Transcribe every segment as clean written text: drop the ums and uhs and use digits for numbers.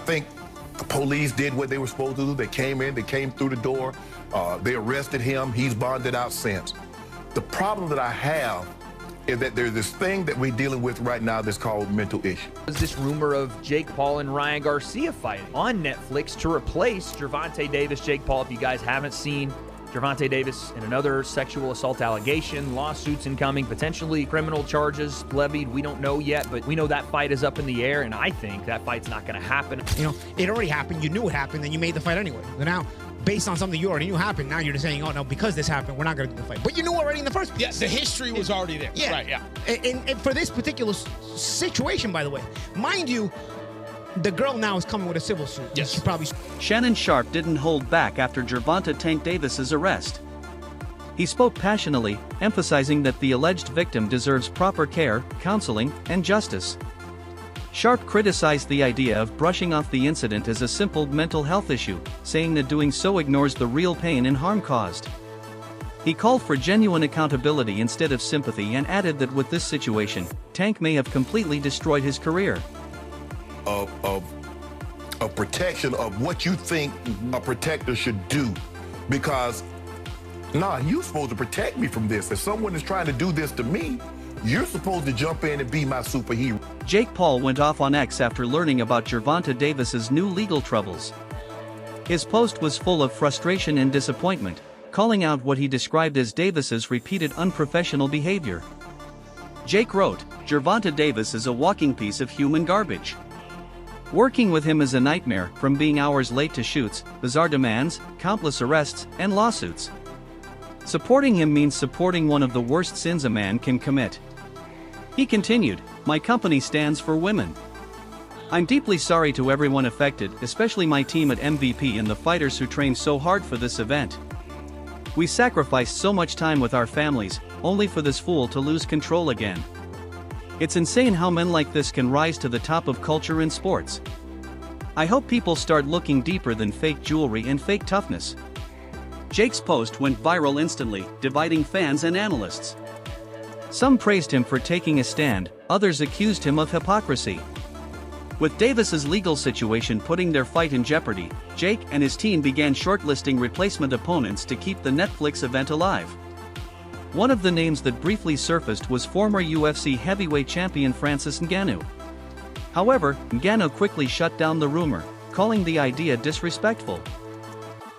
think the police did what they were supposed to do. They came in, they came through the door, they arrested him. He's bonded out since. The problem that I have is that there's this thing that we're dealing with right now that's called mental issue. There's this rumor of Jake Paul and Ryan Garcia fighting on Netflix to replace Gervonta Davis. Jake Paul, if you guys haven't seen Gervonta Davis in another sexual assault allegation, lawsuits incoming, potentially criminal charges levied. We don't know yet, but we know that fight is up in the air, and I think that fight's not going to happen. You know, it already happened. You knew it happened, and you made the fight anyway. But now, based on something you already knew happened, now you're just saying, oh, no, because this happened, we're not going to do the fight. But you knew already in the first place. Yeah, the history was already there. Yeah. Right, yeah. And for this particular situation, by the way, mind you, the girl now is coming with a civil suit. Yes. She probably... Shannon Sharpe didn't hold back after Gervonta "Tank" Davis's arrest. He spoke passionately, emphasizing that the alleged victim deserves proper care, counseling, and justice. Sharpe criticized the idea of brushing off the incident as a simple mental health issue, saying that doing so ignores the real pain and harm caused. He called for genuine accountability instead of sympathy and added that with this situation, Tank may have completely destroyed his career. A protection of what you think a protector should do, because nah, you're supposed to protect me from this. If someone is trying to do this to me, you're supposed to jump in and be my superhero. Jake Paul went off on X after learning about Gervonta Davis's new legal troubles. His post was full of frustration and disappointment, calling out what he described as Davis's repeated unprofessional behavior. Jake wrote, "Gervonta Davis is a walking piece of human garbage. Working with him is a nightmare, from being hours late to shoots, bizarre demands, countless arrests, and lawsuits. Supporting him means supporting one of the worst sins a man can commit." He continued, "My company stands for women. I'm deeply sorry to everyone affected, especially my team at MVP and the fighters who trained so hard for this event. We sacrificed so much time with our families, only for this fool to lose control again. It's insane how men like this can rise to the top of culture in sports. I hope people start looking deeper than fake jewelry and fake toughness." Jake's post went viral instantly, dividing fans and analysts. Some praised him for taking a stand, others accused him of hypocrisy. With Davis's legal situation putting their fight in jeopardy, Jake and his team began shortlisting replacement opponents to keep the Netflix event alive. One of the names that briefly surfaced was former UFC heavyweight champion Francis Ngannou. However, Ngannou quickly shut down the rumor, calling the idea disrespectful.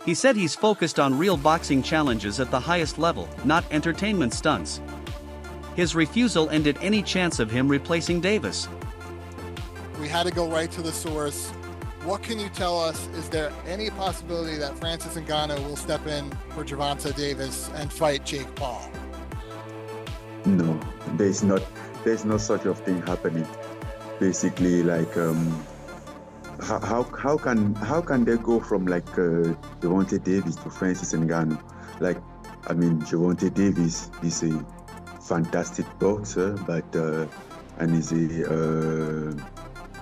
He said he's focused on real boxing challenges at the highest level, not entertainment stunts. His refusal ended any chance of him replacing Davis. We had to go right to the source. What can you tell us? Is there any possibility that Francis Ngannou will step in for Gervonta Davis and fight Jake Paul? No, there's no such of thing happening. Basically, like, how can they go from like Gervonta Davis to Francis Ngannou? Like, I mean, Gervonta Davis is a fantastic boxer, but and is a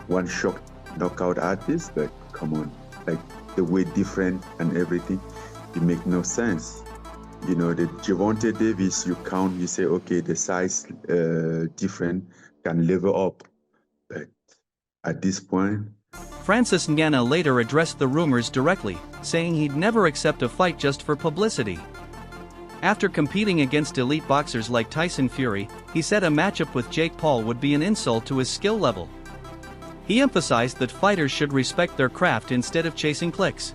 one-shot knockout artist. But come on, like the weight different and everything, it make no sense. You know, the Gervonta Davis, you count, you say, okay, the size different can level up, but at this point. Francis Ngannou later addressed the rumors directly, saying he'd never accept a fight just for publicity. After competing against elite boxers like Tyson Fury, he said a matchup with Jake Paul would be an insult to his skill level. He emphasized that fighters should respect their craft instead of chasing clicks.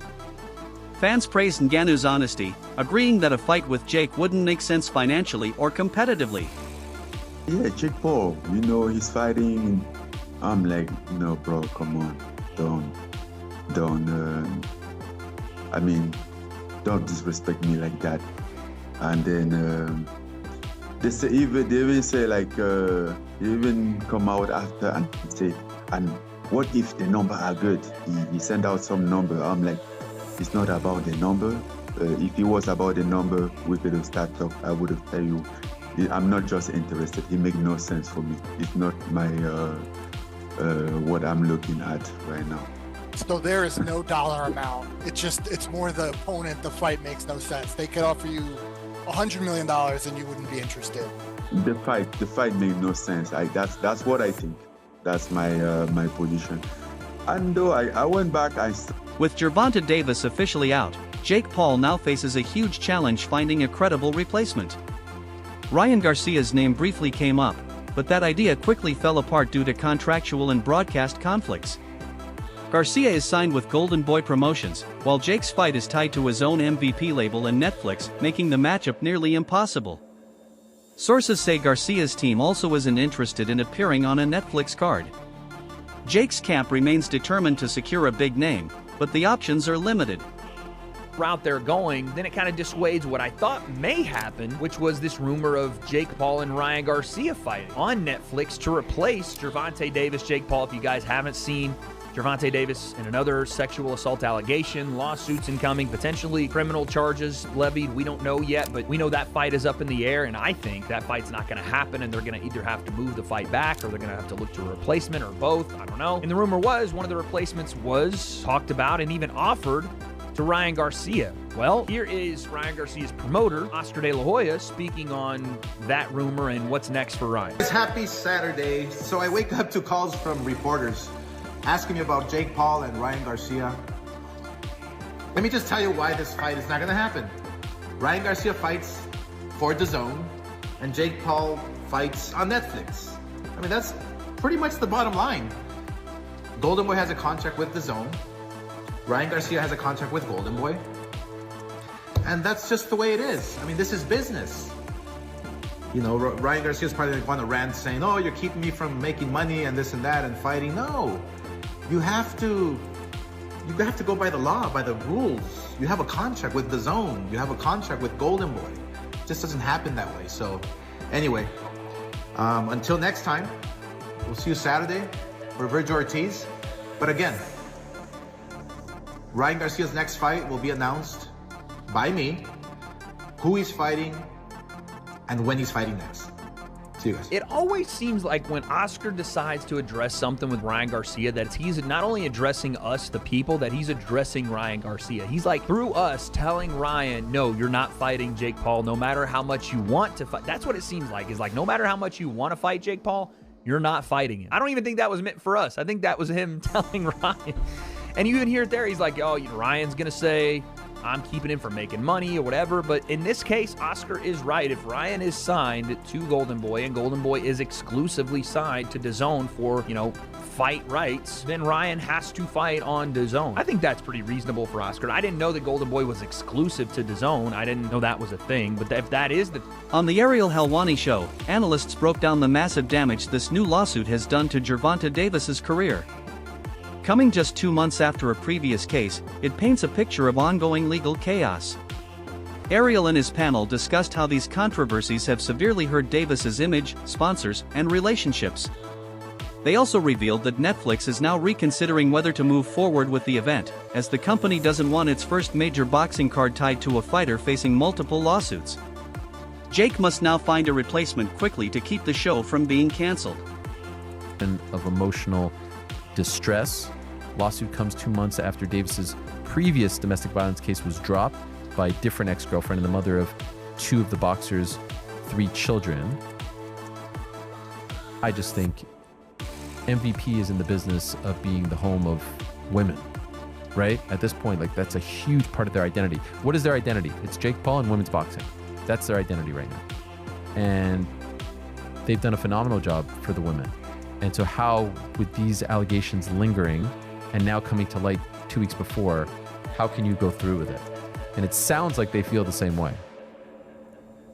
Fans praised Ngannou's honesty, agreeing that a fight with Jake wouldn't make sense financially or competitively. Yeah, Jake Paul, you know, he's fighting. I'm like, no, bro, come on, don't disrespect me like that. And then they even say like, they even come out after and say, and what if the number are good? He sent out some number. I'm like, it's not about the number. If it was about the number, we could have started talk. I would have tell you, I'm not just interested. It makes no sense for me. It's not my what I'm looking at right now. So there is no dollar amount. It's more the opponent. The fight makes no sense. They could offer you $100 million and you wouldn't be interested. The fight made no sense. That's what I think. That's my my position. And though I went back, With Gervonta Davis officially out, Jake Paul now faces a huge challenge finding a credible replacement. Ryan Garcia's name briefly came up, but that idea quickly fell apart due to contractual and broadcast conflicts. Garcia is signed with Golden Boy Promotions, while Jake's fight is tied to his own MVP label and Netflix, making the matchup nearly impossible. Sources say Garcia's team also isn't interested in appearing on a Netflix card. Jake's camp remains determined to secure a big name, but the options are limited. Route they're going, then it kind of dissuades what I thought may happen, which was this rumor of Jake Paul and Ryan Garcia fighting on Netflix to replace Gervonta Davis. Jake Paul, if you guys haven't seen, Gervonta Davis in another sexual assault allegation, lawsuits incoming, potentially criminal charges levied. We don't know yet, but we know that fight is up in the air, and I think that fight's not going to happen, and they're going to either have to move the fight back or they're going to have to look to a replacement or both. I don't know. And the rumor was one of the replacements was talked about and even offered to Ryan Garcia. Well, here is Ryan Garcia's promoter, Oscar De La Hoya, speaking on that rumor and what's next for Ryan. It's happy Saturday, so I wake up to calls from reporters asking me about Jake Paul and Ryan Garcia. Let me just tell you why this fight is not gonna happen. Ryan Garcia fights for DAZN, and Jake Paul fights on Netflix. I mean, that's pretty much the bottom line. Golden Boy has a contract with DAZN. Ryan Garcia has a contract with Golden Boy. And that's just the way it is. I mean, this is business. You know, Ryan Garcia's probably going to rant saying, oh, you're keeping me from making money and this and that and fighting. No, you have to go by the law, by the rules. You have a contract with DAZN. You have a contract with Golden Boy. It just doesn't happen that way. So anyway, until next time, we'll see you Saturday for Virgil Ortiz. But again, Ryan Garcia's next fight will be announced by me, who he's fighting, and when he's fighting next. See you guys. It always seems like when Oscar decides to address something with Ryan Garcia, that he's not only addressing us, the people, that he's addressing Ryan Garcia. He's like, through us, telling Ryan, no, you're not fighting Jake Paul, no matter how much you want to fight. That's what it seems like, is like, no matter how much you want to fight Jake Paul, you're not fighting him. I don't even think that was meant for us. I think that was him telling Ryan. And you even hear it there. He's like, oh, Ryan's going to say, I'm keeping him from making money or whatever. But in this case, Oscar is right. If Ryan is signed to Golden Boy and Golden Boy is exclusively signed to DAZN for, fight rights, then Ryan has to fight on DAZN. I think that's pretty reasonable for Oscar. I didn't know that Golden Boy was exclusive to DAZN. I didn't know that was a thing. But if that is the... On the Ariel Helwani show, analysts broke down the massive damage this new lawsuit has done to Gervonta Davis's career. Coming just 2 months after a previous case, it paints a picture of ongoing legal chaos. Ariel and his panel discussed how these controversies have severely hurt Davis's image, sponsors, and relationships. They also revealed that Netflix is now reconsidering whether to move forward with the event, as the company doesn't want its first major boxing card tied to a fighter facing multiple lawsuits. Jake must now find a replacement quickly to keep the show from being canceled. Of emotional distress. Lawsuit comes 2 months after Davis's previous domestic violence case was dropped by a different ex-girlfriend and the mother of 2 of the boxer's 3 children. I just think MVP is in the business of being the home of women, right? At this point, that's a huge part of their identity. What is their identity? It's Jake Paul and women's boxing. That's their identity right now. And they've done a phenomenal job for the women. And so how, with these allegations lingering and now coming to light 2 weeks before, how can you go through with it? And it sounds like they feel the same way.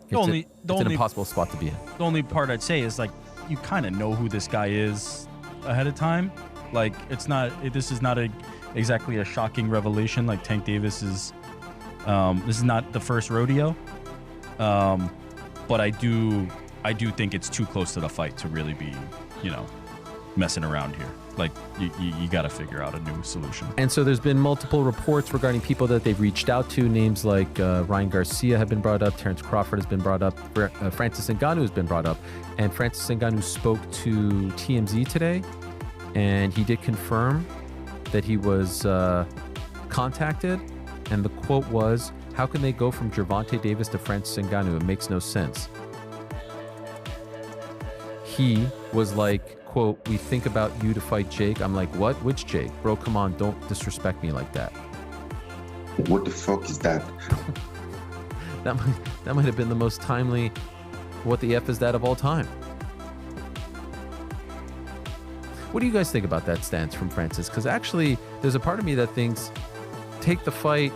It's an impossible spot to be in. The only part I'd say is, you kind of know who this guy is ahead of time. This is not exactly a shocking revelation. Tank Davis is, this is not the first rodeo. But I do think it's too close to the fight to really be, messing around here. You got to figure out a new solution. And so there's been multiple reports regarding people that they've reached out to. Names like Ryan Garcia have been brought up. Terrence Crawford has been brought up. Francis Ngannou has been brought up. And Francis Ngannou spoke to TMZ today, and he did confirm that he was contacted. And the quote was, "How can they go from Gervonta Davis to Francis Ngannou? It makes no sense." he was like, quote, "We think about you to fight Jake." I'm like, what? Which Jake? Bro, come on, don't disrespect me like that. What the fuck is that? That might have been the most timely "what the F is that" of all time. What do you guys think about that stance from Francis? Because actually, there's a part of me that thinks, take the fight,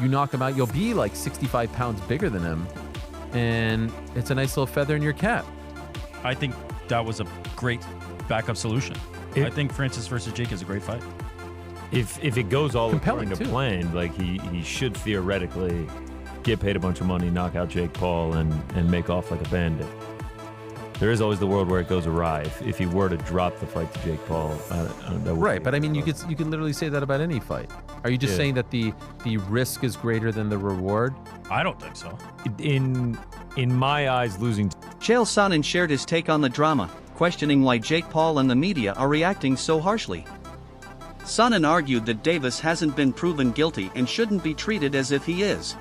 you knock him out, you'll be like 65 pounds bigger than him, and it's a nice little feather in your cap. I think that was a great backup solution. I think Francis versus Jake is a great fight. If it goes all Compelling, according to too. plan, like he should theoretically get paid a bunch of money, knock out Jake Paul, and make off like a bandit. There is always the world where it goes awry. If he were to drop the fight to Jake Paul, that would Right, be but I mean, you close. can literally say that about any fight. Are you just saying that the risk is greater than the reward? I don't think so. In my eyes, losing. Chael Sonnen shared his take on the drama, questioning why Jake Paul and the media are reacting so harshly. Sonnen argued that Davis hasn't been proven guilty and shouldn't be treated as if he is.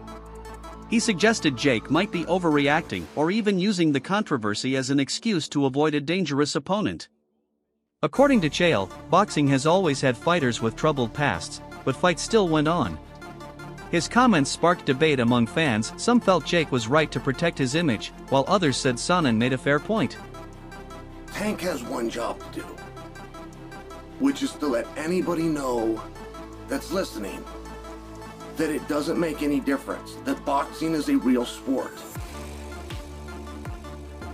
He suggested Jake might be overreacting or even using the controversy as an excuse to avoid a dangerous opponent. According to Chael, boxing has always had fighters with troubled pasts, but fights still went on. His comments sparked debate among fans. Some felt Jake was right to protect his image, while others said Sonnen made a fair point. Tank has one job to do, which is to let anybody know that's listening that it doesn't make any difference, that boxing is a real sport.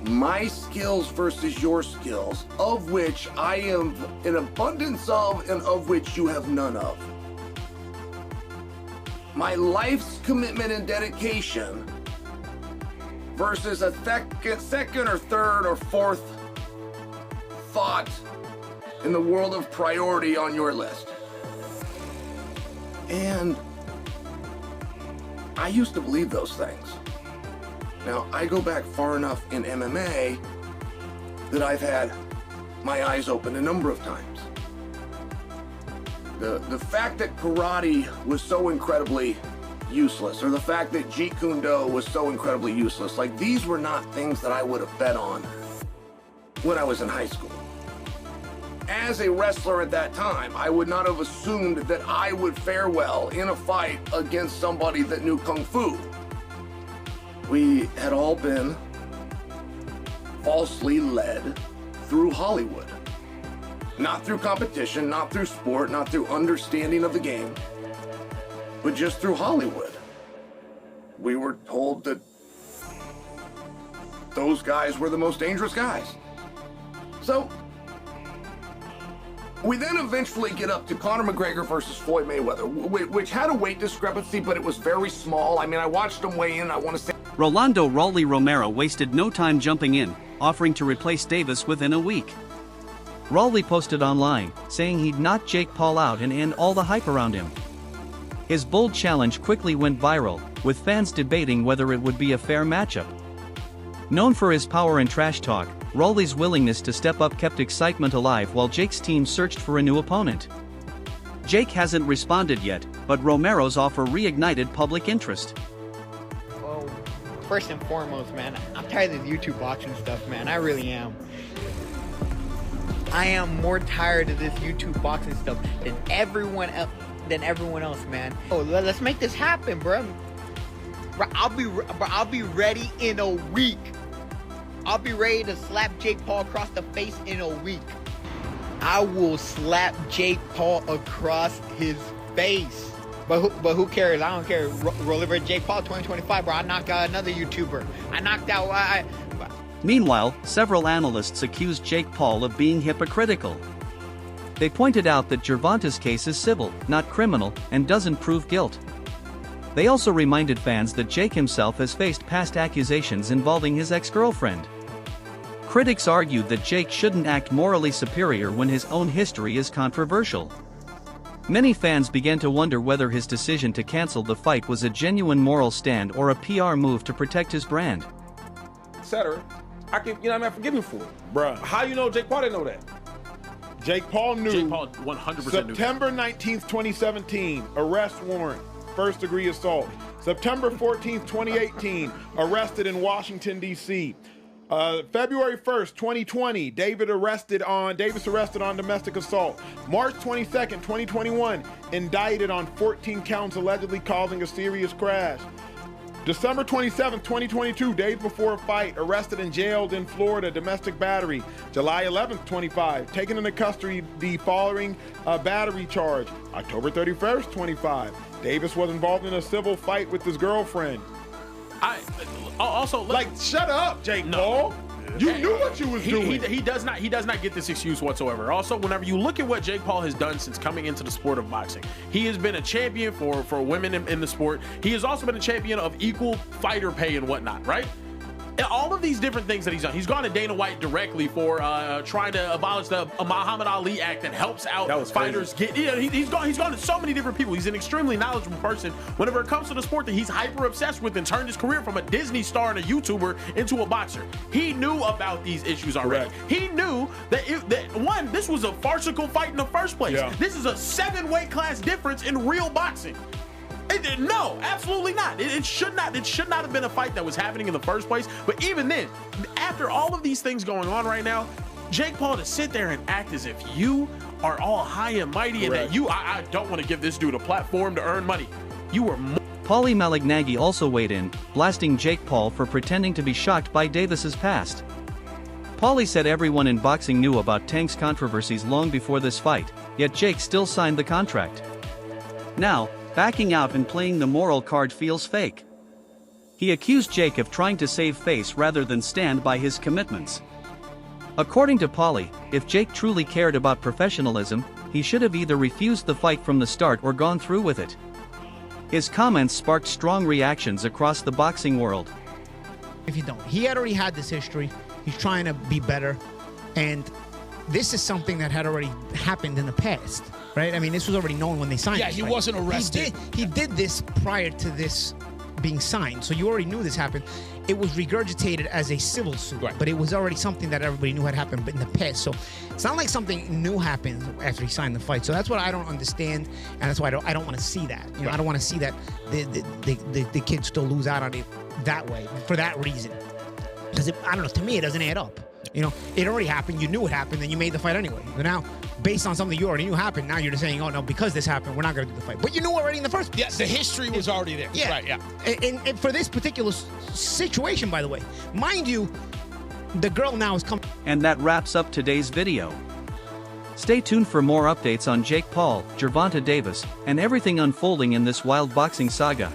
My skills versus your skills, of which I am an abundance of and of which you have none of. My life's commitment and dedication versus a second or third or fourth thought in the world of priority on your list. And I used to believe those things. Now, I go back far enough in MMA that I've had my eyes open a number of times. The fact that karate was so incredibly useless, or the fact that Jeet Kune Do was so incredibly useless, like these were not things that I would have bet on when I was in high school. As a wrestler at that time, I would not have assumed that I would fare well in a fight against somebody that knew Kung Fu. We had all been falsely led through Hollywood. Not through competition, not through sport, not through understanding of the game, but just through Hollywood. We were told that those guys were the most dangerous guys. So, we then eventually get up to Conor McGregor versus Floyd Mayweather, which had a weight discrepancy, but it was very small. I mean, I watched them weigh in, I want to say... Rolando Rolley Romero wasted no time jumping in, offering to replace Davis within a week. Rolley posted online, saying he'd knock Jake Paul out and end all the hype around him. His bold challenge quickly went viral, with fans debating whether it would be a fair matchup. Known for his power and trash talk, Rolley's willingness to step up kept excitement alive while Jake's team searched for a new opponent. Jake hasn't responded yet, but Romero's offer reignited public interest. Well, first and foremost, man, I'm tired of this YouTube boxing stuff, man. I really am. I am more tired of this YouTube boxing stuff than everyone else, man. Oh, let's make this happen, bro. I'll be ready in a week. I'll be ready to slap Jake Paul across the face in a week. I will slap Jake Paul across his face. But who cares? I don't care. Roll over Jake Paul 2025, bro. I knocked out another YouTuber. I knocked out... Meanwhile, several analysts accused Jake Paul of being hypocritical. They pointed out that Gervonta's case is civil, not criminal, and doesn't prove guilt. They also reminded fans that Jake himself has faced past accusations involving his ex-girlfriend. Critics argued that Jake shouldn't act morally superior when his own history is controversial. Many fans began to wonder whether his decision to cancel the fight was a genuine moral stand or a PR move to protect his brand. Etc. I can, I forgive him for it. Bruh, how you know Jake Paul didn't know that? Jake Paul knew. Jake Paul 100% knew. September 19th, 2017, arrest warrant, first-degree assault. September 14th, 2018, arrested in Washington, D.C. February 1st, 2020, Davis arrested on domestic assault. March 22nd, 2021, indicted on 14 counts allegedly causing a serious crash. December 27th, 2022, days before a fight, arrested and jailed in Florida, domestic battery. July 11th, 25, taken into custody the following battery charge. October 31st, 25, Davis was involved in a civil fight with his girlfriend. Shut up, Jake Paul. You knew what you was doing. He does not get this excuse whatsoever. Also, whenever you look at what Jake Paul has done since coming into the sport of boxing, he has been a champion for women in the sport. He has also been a champion of equal fighter pay and whatnot, right? And all of these different things that he's done. He's gone to Dana White directly for trying to abolish the Muhammad Ali Act that helps out fighters get. He's gone to so many different people. He's an extremely knowledgeable person whenever it comes to the sport that he's hyper obsessed with, and turned his career from a Disney star and a YouTuber into a boxer. He knew about these issues already. Correct. He knew that this was a farcical fight in the first place. Yeah. This is a 7-weight class difference in real boxing. No, absolutely not. It should not have been a fight that was happening in the first place. But even then, after all of these things going on right now, Jake Paul to sit there and act as if you are all high and mighty, correct, and that I don't want to give this dude a platform to earn money. You were. Paulie Malignaggi also weighed in, blasting Jake Paul for pretending to be shocked by Davis's past. Paulie said everyone in boxing knew about Tank's controversies long before this fight, yet Jake still signed the contract. Now, backing out and playing the moral card feels fake. He accused Jake of trying to save face rather than stand by his commitments. According to Paulie, if Jake truly cared about professionalism, he should have either refused the fight from the start or gone through with it. His comments sparked strong reactions across the boxing world. If you don't, he had already had this history. He's trying to be better, and this is something that had already happened in the past. Right? I mean, this was already known when they signed. Yeah, he wasn't arrested. He did this prior to this being signed, so you already knew this happened. It was regurgitated as a civil suit, right, but it was already something that everybody knew had happened in the past. So it's not like something new happened after he signed the fight. So that's what I don't understand, and that's why I don't want to see that. You know, I don't want to see that the kids still lose out on it that way for that reason. Because I don't know. To me, it doesn't add up. You know, it already happened. You knew it happened, and you made the fight anyway. But now, based on something you already knew happened, now you're just saying, oh, no, because this happened, we're not going to do the fight. But you knew already in the first place. Yes, the history was already there. Yeah. Right, yeah. And for this particular situation, by the way, mind you, the girl now is coming. And that wraps up today's video. Stay tuned for more updates on Jake Paul, Gervonta Davis, and everything unfolding in this wild boxing saga.